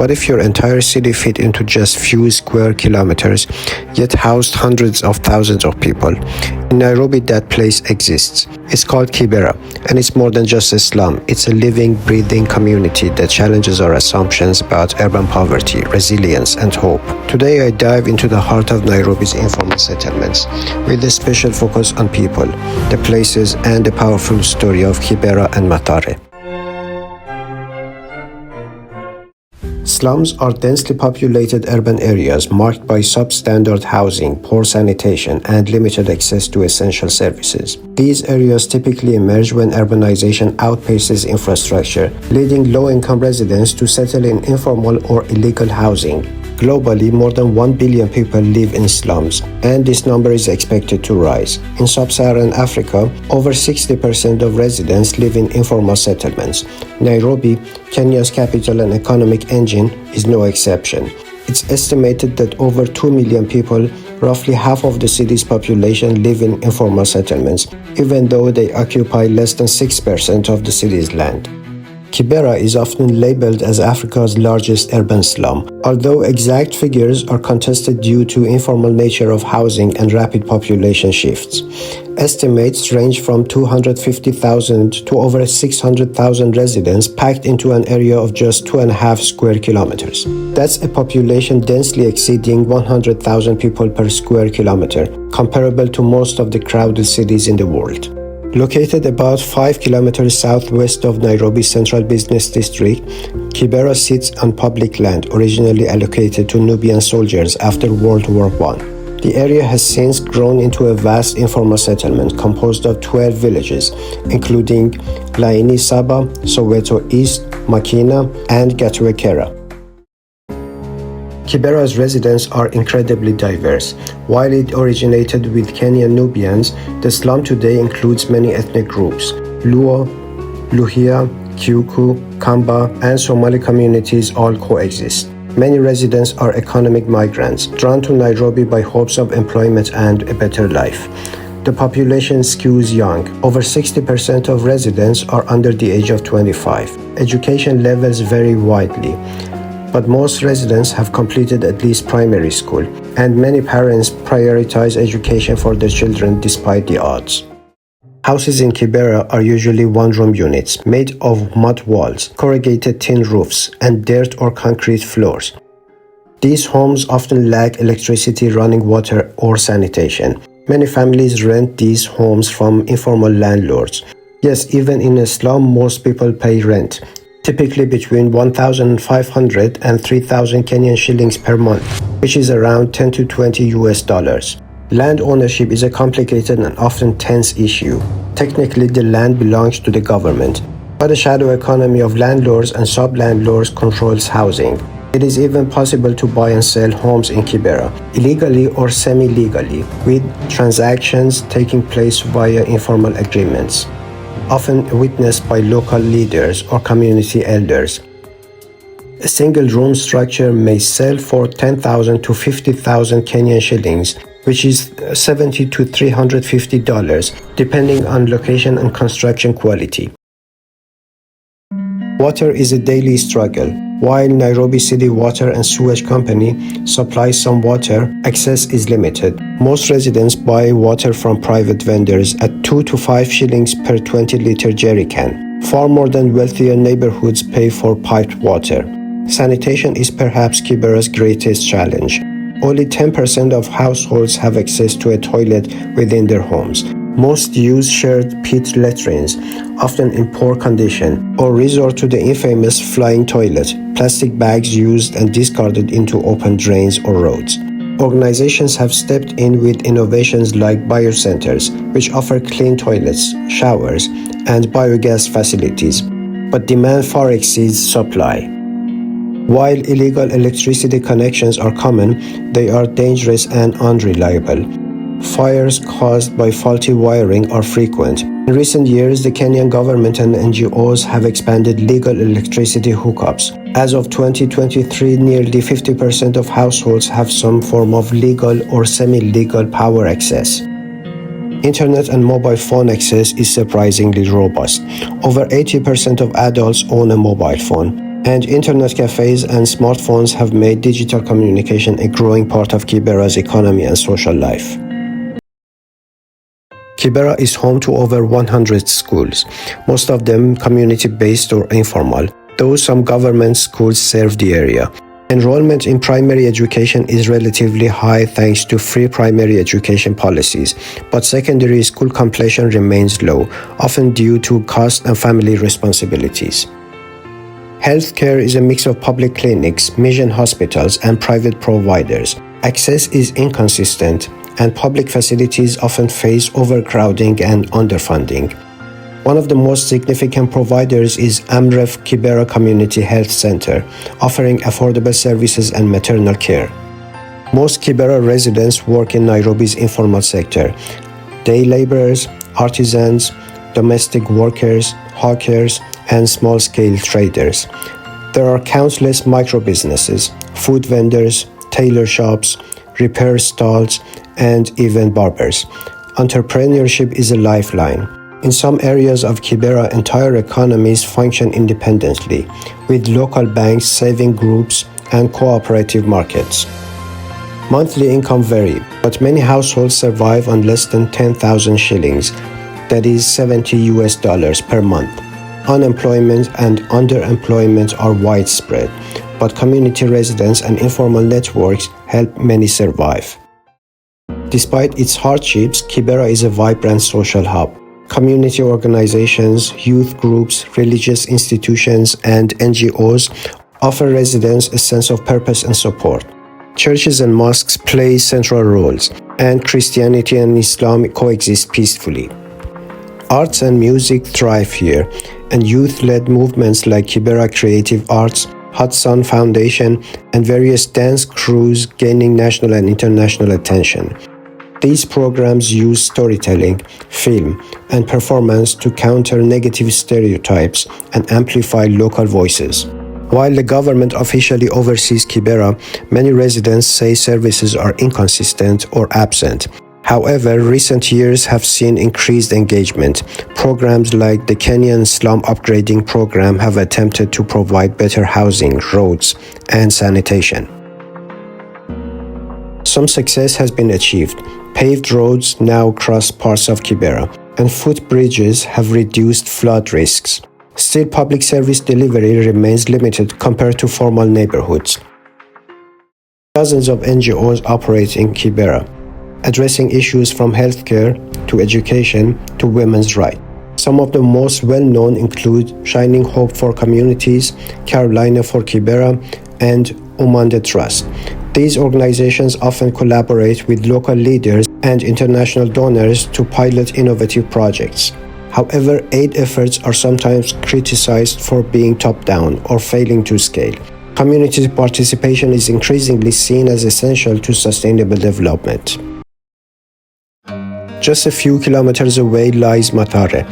What if your entire city fit into just few square kilometers, yet housed hundreds of thousands of people? In Nairobi, that place exists. It's called Kibera, and it's more than just a slum. It's a living, breathing community that challenges our assumptions about urban poverty, resilience, and hope. Today, I dive into the heart of Nairobi's informal settlements, with a special focus on people, the places, and the powerful story of Kibera and Mathare. Slums are densely populated urban areas marked by substandard housing, poor sanitation, and limited access to essential services. These areas typically emerge when urbanization outpaces infrastructure, leading low-income residents to settle in informal or illegal housing. Globally, more than 1 billion people live in slums, and this number is expected to rise. In sub-Saharan Africa, over 60% of residents live in informal settlements. Nairobi, Kenya's capital and economic engine, is no exception. It's estimated that over 2 million people, roughly half of the city's population, live in informal settlements, even though they occupy less than 6% of the city's land. Kibera is often labeled as Africa's largest urban slum, although exact figures are contested due to informal nature of housing and rapid population shifts. Estimates range from 250,000 to over 600,000 residents packed into an area of just 2.5 square kilometers. That's a population densely exceeding 100,000 people per square kilometer, comparable to most of the crowded cities in the world. Located about 5 kilometers southwest of Nairobi's central business district, Kibera sits on public land originally allocated to Nubian soldiers after World War I. The area has since grown into a vast informal settlement composed of 12 villages, including Laini Saba, Soweto East, Makina, and Gatwekera. Kibera's residents are incredibly diverse. While it originated with Kenyan Nubians, the slum today includes many ethnic groups. Luo, Luhya, Kyuku, Kamba, and Somali communities all coexist. Many residents are economic migrants, drawn to Nairobi by hopes of employment and a better life. The population skews young. Over 60% of residents are under the age of 25. Education levels vary widely, but most residents have completed at least primary school, and many parents prioritize education for their children despite the odds. Houses in Kibera are usually one-room units made of mud walls, corrugated tin roofs, and dirt or concrete floors. These homes often lack electricity, running water, or sanitation. Many families rent these homes from informal landlords. Yes, even in a slum, most people pay rent, typically between 1,500 and 3,000 Kenyan shillings per month, which is around 10 to 20 US dollars. Land ownership is a complicated and often tense issue. Technically, the land belongs to the government, but a shadow economy of landlords and sub-landlords controls housing. It is even possible to buy and sell homes in Kibera, illegally or semi-legally, with transactions taking place via informal agreements, often witnessed by local leaders or community elders. A single-room structure may sell for 10,000 to 50,000 Kenyan shillings, which is $70 to $350, depending on location and construction quality. Water is a daily struggle. While Nairobi City Water and Sewage Company supplies some water, access is limited. Most residents buy water from private vendors at 2 to 5 shillings per 20-liter jerry can. Far more than wealthier neighborhoods pay for piped water. Sanitation is perhaps Kibera's greatest challenge. Only 10% of households have access to a toilet within their homes. Most use shared pit latrines, often in poor condition, or resort to the infamous flying toilet, plastic bags used and discarded into open drains or roads. Organizations have stepped in with innovations like biocenters, which offer clean toilets, showers, and biogas facilities, but demand far exceeds supply. While illegal electricity connections are common, they are dangerous and unreliable. Fires caused by faulty wiring are frequent. In recent years, the Kenyan government and NGOs have expanded legal electricity hookups. As of 2023, nearly 50% of households have some form of legal or semi-legal power access. Internet and mobile phone access is surprisingly robust. Over 80% of adults own a mobile phone. And internet cafes and smartphones have made digital communication a growing part of Kibera's economy and social life. Kibera is home to over 100 schools, most of them community-based or informal, though some government schools serve the area. Enrollment in primary education is relatively high thanks to free primary education policies, but secondary school completion remains low, often due to cost and family responsibilities. Healthcare is a mix of public clinics, mission hospitals, and private providers. Access is inconsistent, and public facilities often face overcrowding and underfunding. One of the most significant providers is Amref Kibera Community Health Center, offering affordable services and maternal care. Most Kibera residents work in Nairobi's informal sector: day laborers, artisans, domestic workers, hawkers, and small-scale traders. There are countless micro-businesses, food vendors, tailor shops, repair stalls, and even barbers. Entrepreneurship is a lifeline. In some areas of Kibera, entire economies function independently, with local banks, saving groups, and cooperative markets. Monthly income vary, but many households survive on less than 10,000 shillings, that is $70 per month. Unemployment and underemployment are widespread, but community residents and informal networks help many survive. Despite its hardships, Kibera is a vibrant social hub. Community organizations, youth groups, religious institutions, and NGOs offer residents a sense of purpose and support. Churches and mosques play central roles, and Christianity and Islam coexist peacefully. Arts and music thrive here, and youth-led movements like Kibera Creative Arts, Hudson Foundation, and various dance crews gaining national and international attention. These programs use storytelling, film, and performance to counter negative stereotypes and amplify local voices. While the government officially oversees Kibera, many residents say services are inconsistent or absent. However, recent years have seen increased engagement. Programs like the Kenyan Slum Upgrading Program have attempted to provide better housing, roads, and sanitation. Some success has been achieved. Paved roads now cross parts of Kibera, and footbridges have reduced flood risks. Still, public service delivery remains limited compared to formal neighborhoods. Dozens of NGOs operate in Kibera, addressing issues from healthcare to education to women's rights. Some of the most well-known include Shining Hope for Communities, Carolina for Kibera, and Umande Trust. These organizations often collaborate with local leaders and international donors to pilot innovative projects. However, aid efforts are sometimes criticized for being top-down or failing to scale. Community participation is increasingly seen as essential to sustainable development. Just a few kilometers away lies Mathare,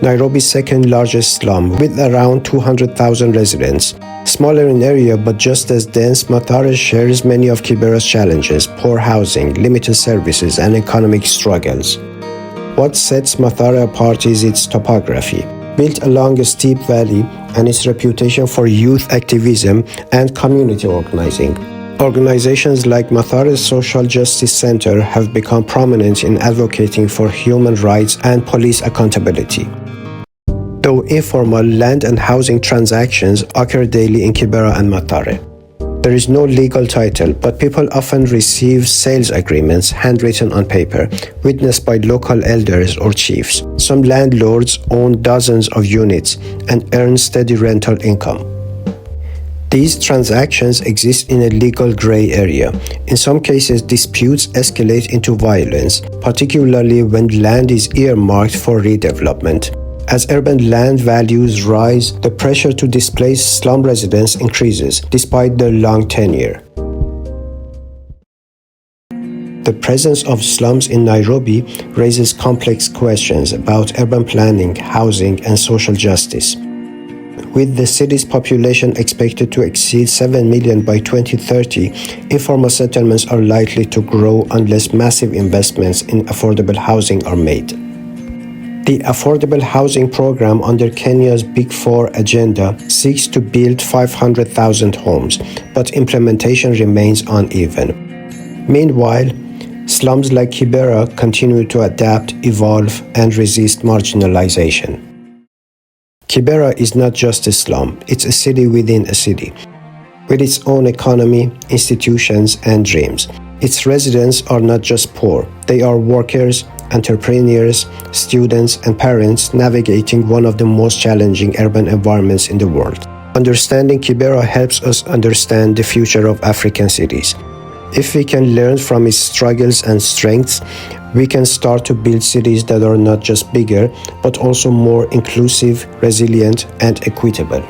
Nairobi's second largest slum, with around 200,000 residents. Smaller in area but just as dense, Mathare shares many of Kibera's challenges: poor housing, limited services, and economic struggles. What sets Mathare apart is its topography. Built along a steep valley, and its reputation for youth activism and community organizing. Organizations like Mathare Social Justice Center have become prominent in advocating for human rights and police accountability. Though informal, land and housing transactions occur daily in Kibera and Mathare. There is no legal title, but people often receive sales agreements handwritten on paper, witnessed by local elders or chiefs. Some landlords own dozens of units and earn steady rental income. These transactions exist in a legal gray area. In some cases, disputes escalate into violence, particularly when land is earmarked for redevelopment. As urban land values rise, the pressure to displace slum residents increases, despite their long tenure. The presence of slums in Nairobi raises complex questions about urban planning, housing, and social justice. With the city's population expected to exceed 7 million by 2030, informal settlements are likely to grow unless massive investments in affordable housing are made. The Affordable Housing Program under Kenya's Big Four agenda seeks to build 500,000 homes, but implementation remains uneven. Meanwhile, slums like Kibera continue to adapt, evolve, and resist marginalization. Kibera is not just a slum, it's a city within a city, with its own economy, institutions, and dreams. Its residents are not just poor, they are workers, entrepreneurs, students, and parents navigating one of the most challenging urban environments in the world. Understanding Kibera helps us understand the future of African cities. If we can learn from its struggles and strengths, we can start to build cities that are not just bigger, but also more inclusive, resilient, and equitable.